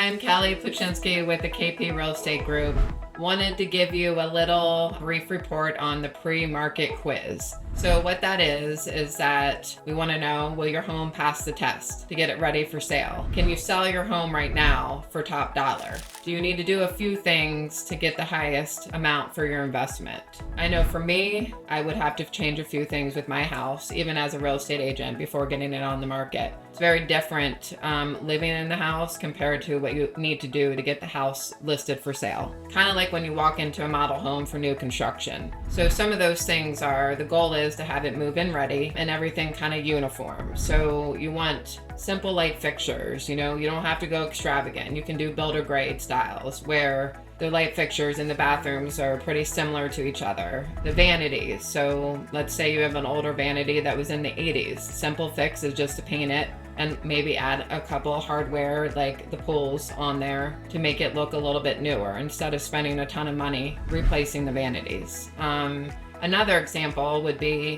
I'm Kellie Puchinsky with the KP Real Estate Group. Wanted to give you a little brief report on the pre-market quiz. So what that is that we want to know, will your home pass the test to get it ready for sale? Can you sell your home right now for top dollar? Do you need to do a few things to get the highest amount for your investment? I know for me, I would have to change a few things with my house, even as a real estate agent, before getting it on the market. It's very different living in the house compared to what you need to do to get the house listed for sale. Kind of like when you walk into a model home for new construction. So some of those things are, the goal is to have it move-in ready and everything kind of uniform. So you want simple light fixtures, you don't have to go extravagant. You can do builder grade styles where the light fixtures in the bathrooms are pretty similar to each other. The vanities, so let's say you have an older vanity that was in the 80s. Simple fix is just to paint it and maybe add a couple of hardware like the pools on there to make it look a little bit newer instead of spending a ton of money replacing the vanities. Another example would be,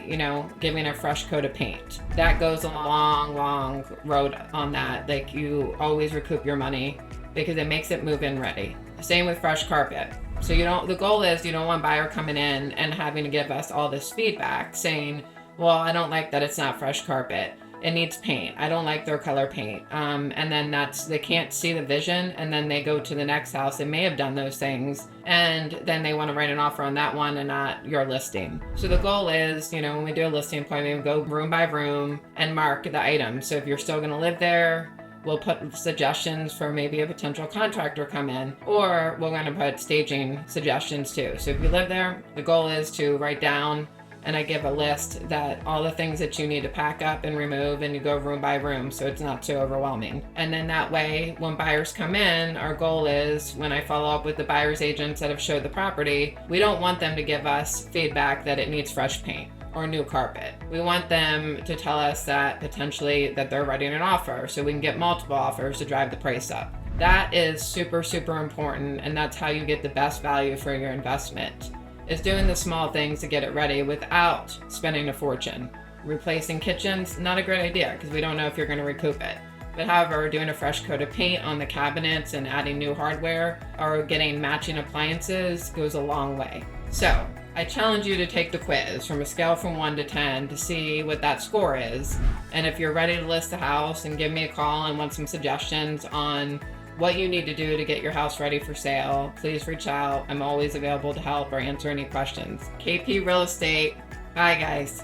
giving a fresh coat of paint. That goes a long, long road on that. Like, you always recoup your money because it makes it move-in ready. Same with fresh carpet. So the goal is you don't want buyer coming in and having to give us all this feedback saying, well, I don't like that it's not fresh carpet. It needs paint. I don't like their color paint. And then they can't see the vision, and then they go to the next house. They may have done those things, and then they want to write an offer on that one and not your listing. So the goal is, when we do a listing appointment, we go room by room and mark the items. So if you're still going to live there, we'll put suggestions for maybe a potential contractor come in, or we're going to put staging suggestions too. So if you live there, the goal is to write down, and I give a list that all the things that you need to pack up and remove, and you go room by room so it's not too overwhelming. And then that way, when buyers come in, our goal is, when I follow up with the buyer's agents that have showed the property, we don't want them to give us feedback that it needs fresh paint or new carpet. We want them to tell us that potentially that they're writing an offer so we can get multiple offers to drive the price up. That is super, super important, and that's how you get the best value for your investment. Is doing the small things to get it ready without spending a fortune. Replacing kitchens, not a great idea because we don't know if you're going to recoup it. But however, doing a fresh coat of paint on the cabinets and adding new hardware or getting matching appliances goes a long way. So I challenge you to take the quiz from a scale from 1 to 10 to see what that score is. And if you're ready to list the house, and give me a call and want some suggestions on what you need to do to get your house ready for sale, please reach out. I'm always available to help or answer any questions. KP Real Estate. Bye, guys.